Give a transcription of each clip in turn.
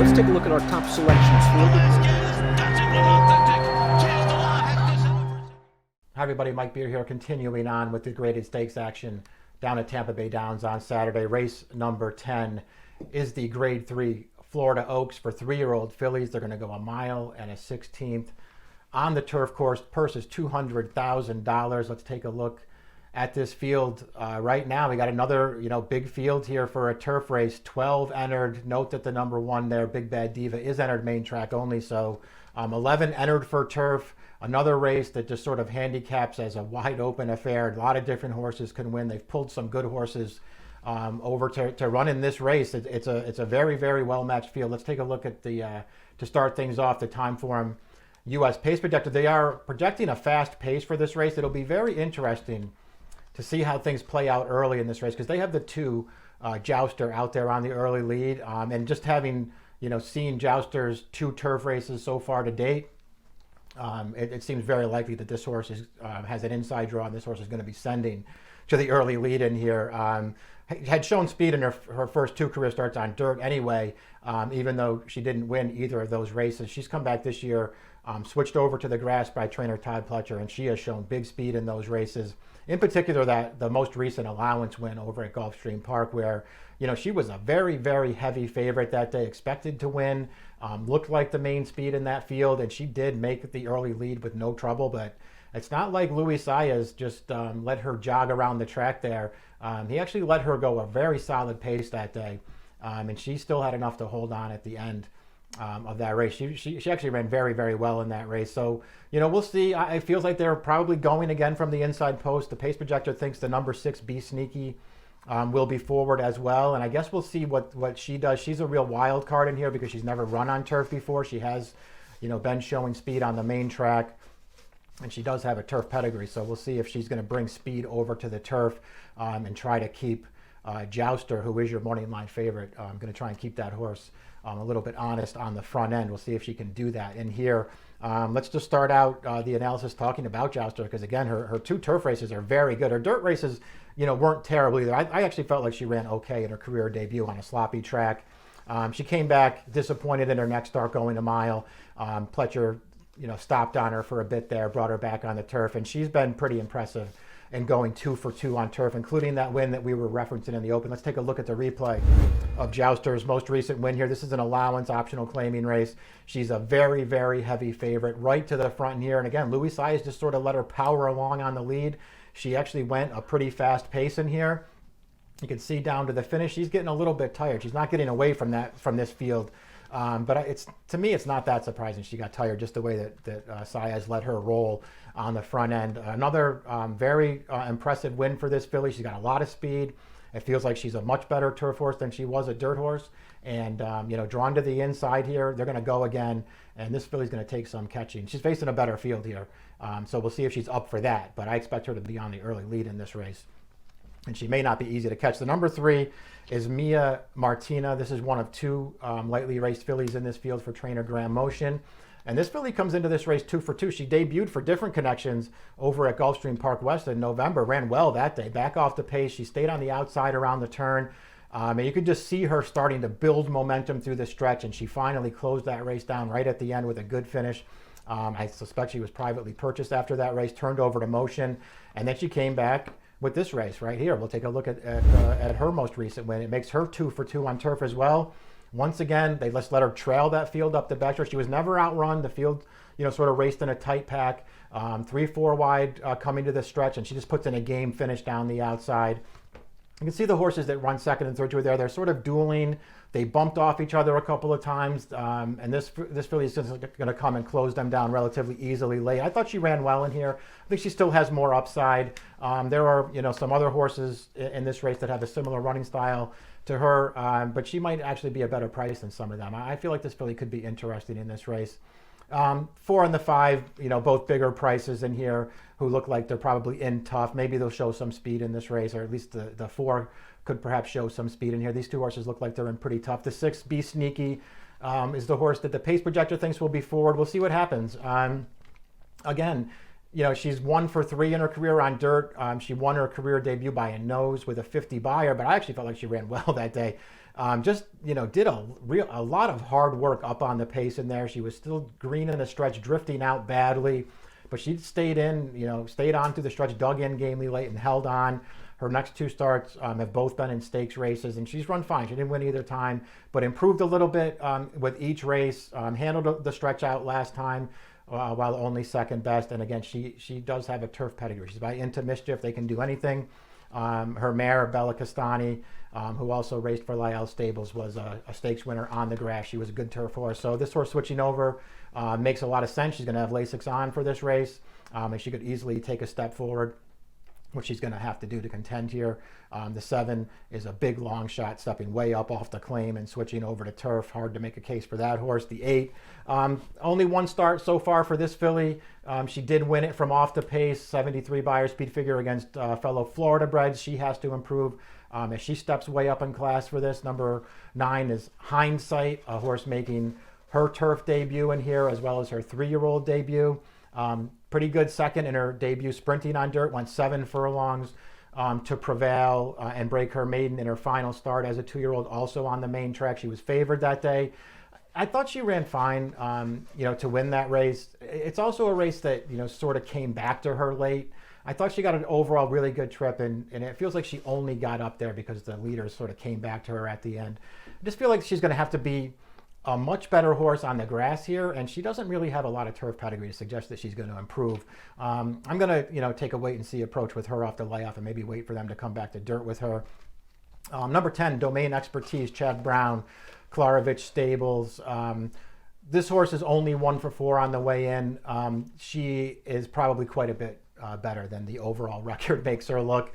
let's take a look at our top selections. Hi everybody, Mike Beer here, continuing on with the graded stakes action down at Tampa Bay Downs on Saturday. Race number 10 is the Grade 3 Florida Oaks for 3-year-old fillies. They're going to go a mile and a 16th on the turf course. Purse is $200,000. Let's take a look at this field right now. We got another, big field here for a turf race. 12 entered. Note that the number 1 there, Big Bad Diva, is entered main track only. So 11 entered for turf. Another race that just sort of handicaps as a wide open affair. A lot of different horses can win. They've pulled some good horses over to run in this race. It's a very, very well matched field. Let's take a look at the to start things off, the time form U.S. pace projector. They are projecting a fast pace for this race. It'll be very interesting to see how things play out early in this race, because they have the 2 Jouster out there on the early lead, and just having seen Jouster's 2 turf races so far to date, it seems very likely that this horse has an inside draw, and this horse is going to be sending to the early lead in here. Had shown speed in her first 2 career starts on dirt anyway, even though she didn't win either of those races. She's come back this year, switched over to the grass by trainer Todd Pletcher, and she has shown big speed in those races. In particular, that the most recent allowance win over at Gulfstream Park, where she was a very, very heavy favorite that day, expected to win, looked like the main speed in that field, and she did make the early lead with no trouble. But it's not like Luis Saez just let her jog around the track there. He actually let her go a very solid pace that day, and she still had enough to hold on at the end of that race. She actually ran very, very well in that race. So, we'll see. It feels like they're probably going again from the inside post. The pace projector thinks the number 6 Be Sneaky will be forward as well. And I guess we'll see what she does. She's a real wild card in here because she's never run on turf before. She has, been showing speed on the main track, and she does have a turf pedigree. So we'll see if she's going to bring speed over to the turf and try to keep Jouster, who is your morning line favorite. I'm going to try and keep that horse a little bit honest on the front end. We'll see if she can do that. And here, let's just start out the analysis talking about Jouster, because again, her 2 turf races are very good. Her dirt races, weren't terrible either. I actually felt like she ran okay in her career debut on a sloppy track. She came back disappointed in her next start going a mile. Pletcher, stopped on her for a bit there, brought her back on the turf, and she's been pretty impressive and going 2 for 2 on turf, including that win that we were referencing in the Open. Let's take a look at the replay of Jouster's most recent win here. This is an allowance optional claiming race. She's a very, very heavy favorite right to the front here. And again, Luis Saez just sort of let her power along on the lead. She actually went a pretty fast pace in here. You can see down to the finish, she's getting a little bit tired. She's not getting away from this field. But to me, it's not that surprising. She got tired just the way that Saez let her roll on the front end. Another very impressive win for this filly. She's got a lot of speed. It feels like she's a much better turf horse than she was a dirt horse. And, drawn to the inside here, they're going to go again. And this filly's going to take some catching. She's facing a better field here. So we'll see if she's up for that. But I expect her to be on the early lead in this race. And she may not be easy to catch. The number 3 is Mia Martina. This is one of 2 lightly raced fillies in this field for trainer Graham Motion. And this filly comes into this race 2 for 2. She debuted for different connections over at Gulfstream Park West in November. Ran well that day, back off the pace. She stayed on the outside around the turn. And you could just see her starting to build momentum through the stretch. And she finally closed that race down right at the end with a good finish. I suspect she was privately purchased after that race, turned over to Motion. And then she came back with this race right here. We'll take a look at her most recent win. It makes her 2 for 2 on turf as well. Once again, they let her trail that field up the backstretch. She was never outrun. The field, sort of raced in a tight pack, 3-4 wide coming to the stretch, and she just puts in a game finish down the outside. You can see the horses that run second and third to her there. They're sort of dueling. They bumped off each other a couple of times, and this filly is just going to come and close them down relatively easily late. I thought she ran well in here. I think she still has more upside. There are some other horses in this race that have a similar running style to her, but she might actually be a better price than some of them. I feel like this filly could be interesting in this race. 4 and the 5, both bigger prices in here who look like they're probably in tough. Maybe they'll show some speed in this race, or at least the 4 could perhaps show some speed in here. These 2 horses look like they're in pretty tough. The 6, Be Sneaky, is the horse that the pace projector thinks will be forward. We'll see what happens. Again, she's 1 for 3 in her career on dirt. She won her career debut by a nose with a 50 buyer, but I actually felt like she ran well that day. Just, did a lot of hard work up on the pace in there. She was still green in the stretch, drifting out badly, but she stayed on through the stretch, dug in gamely late and held on. Her next two starts have both been in stakes races, and she's run fine. She didn't win either time, but improved a little bit with each race. Handled the stretch out last time, while only second best. And again, she does have a turf pedigree. She's by Into Mischief. They can do anything. Her mare, Bella Castani, who also raced for Lyell Stables, was a stakes winner on the grass. She was a good turf horse. So this horse switching over makes a lot of sense. She's going to have Lasix on for this race, and she could easily take a step forward, which she's going to have to do to contend here. The 7 is a big long shot, stepping way up off the claim and switching over to turf. Hard to make a case for that horse. The 8, only one start so far for this filly. She did win it from off the pace, 73 Beyer speed figure against fellow Florida breds. She has to improve as she steps way up in class for this. Number 9 is Hindsight, a horse making her turf debut in here, as well as her 3-year-old debut. Pretty good second in her debut sprinting on dirt, went 7 furlongs to prevail and break her maiden in her final start as a 2-year-old, also on the main track. She was favored that day. I thought she ran fine, to win that race. It's also a race that, sort of came back to her late. I thought she got an overall really good trip, and it feels like she only got up there because the leaders sort of came back to her at the end. I just feel like she's going to have to be a much better horse on the grass here, and she doesn't really have a lot of turf pedigree to suggest that she's going to improve. I'm going to, take a wait and see approach with her off the layoff and maybe wait for them to come back to dirt with her. Number 10, Domain Expertise, Chad Brown, Klarovich Stables. This horse is only 1 for 4 on the way in. She is probably quite a bit better than the overall record makes her look.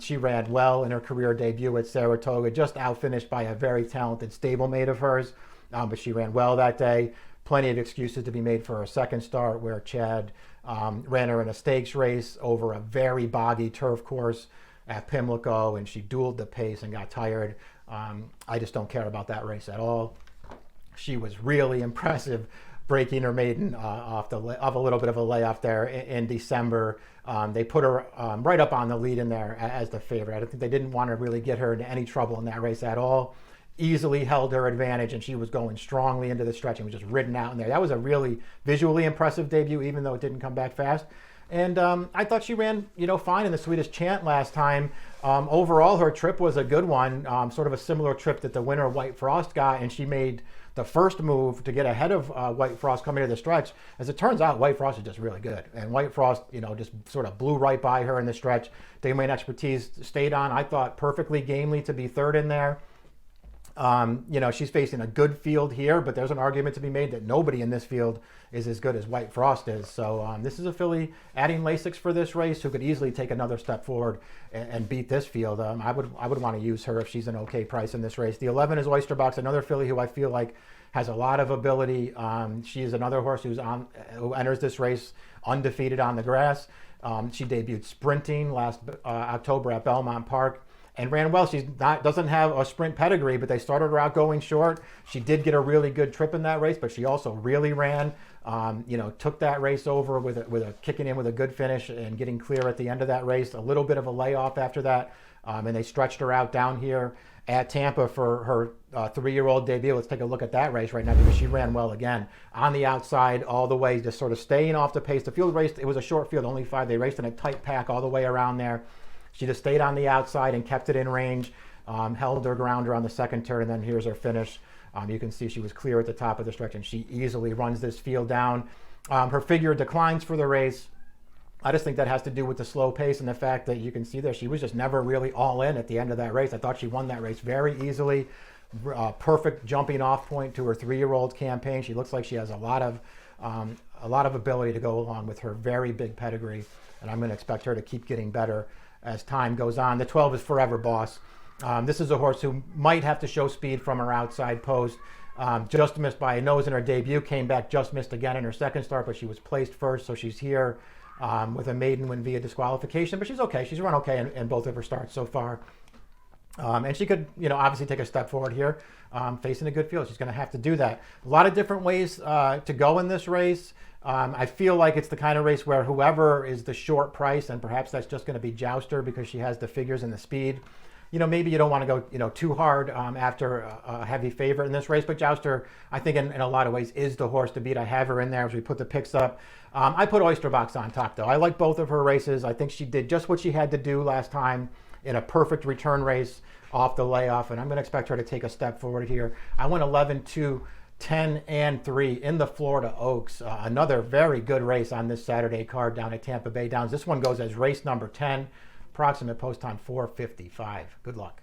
She ran well in her career debut at Saratoga, just outfinished by a very talented stablemate of hers. But she ran well that day. Plenty of excuses to be made for her second start, where Chad ran her in a stakes race over a very boggy turf course at Pimlico, and she dueled the pace and got tired. I just don't care about that race at all. She was really impressive, breaking her maiden off a little bit of a layoff there in December. They put her right up on the lead in there as the favorite. I don't think they didn't want to really get her into any trouble in that race at all. Easily held her advantage, and she was going strongly into the stretch and was just ridden out in there. That was a really visually impressive debut, even though it didn't come back fast. And I thought she ran, fine in the Swedish Chant last time. Overall, her trip was a good one, sort of a similar trip that the winner White Frost got, and she made the first move to get ahead of White Frost coming to the stretch. As it turns out, White Frost is just really good, and White Frost, just sort of blew right by her in the stretch. Domain Expertise stayed on, I thought, perfectly gamely to be third in there. She's facing a good field here, but there's an argument to be made that nobody in this field is as good as White Frost is. So this is a filly adding Lasix for this race who could easily take another step forward and beat this field. I would want to use her if she's an okay price in this race. The 11 is Oyster Box, another filly who I feel like has a lot of ability. She is another horse who enters this race undefeated on the grass. She debuted sprinting last October at Belmont Park and ran well. She doesn't have a sprint pedigree, but they started her out going short. She did get a really good trip in that race, but she also really ran. Took that race over with a kicking in with a good finish and getting clear at the end of that race. A little bit of a layoff after that, and they stretched her out down here at Tampa for her 3-year-old debut. Let's take a look at that race right now, because she ran well again on the outside all the way, just sort of staying off the pace. The field raced, it was a short field, only 5. They raced in a tight pack all the way around there. She just stayed on the outside and kept it in range, held her grounder on the second turn, and then here's her finish. You can see she was clear at the top of the stretch, and she easily runs this field down. Her figure declines for the race. I just think that has to do with the slow pace and the fact that you can see there she was just never really all in at the end of that race. I thought she won that race very easily. Perfect jumping off point to her 3-year-old campaign. She looks like she has a lot of ability to go along with her very big pedigree, and I'm going to expect her to keep getting better as time goes on. The 12 is Forever Boss. This is a horse who might have to show speed from her outside post. Just missed by a nose in her debut, came back, just missed again in her second start, but she was placed first, so she's here with a maiden win via disqualification, but she's okay. She's run okay in both of her starts so far. And she could, obviously take a step forward here, facing a good field. She's going to have to do that. A lot of different ways to go in this race. I feel like it's the kind of race where whoever is the short price, and perhaps that's just going to be Jouster because she has the figures and the speed, maybe you don't want to go, too hard after a heavy favorite in this race. But Jouster, I think in a lot of ways is the horse to beat. I have her in there as we put the picks up. I put Oyster Box on top, though. I like both of her races. I think she did just what she had to do last time in a perfect return race off the layoff, and I'm going to expect her to take a step forward here. I went 11, 2, 10, and 3 in the Florida Oaks. Another very good race on this Saturday card down at Tampa Bay Downs. This one goes as race number 10, approximate post time 4:55. Good luck.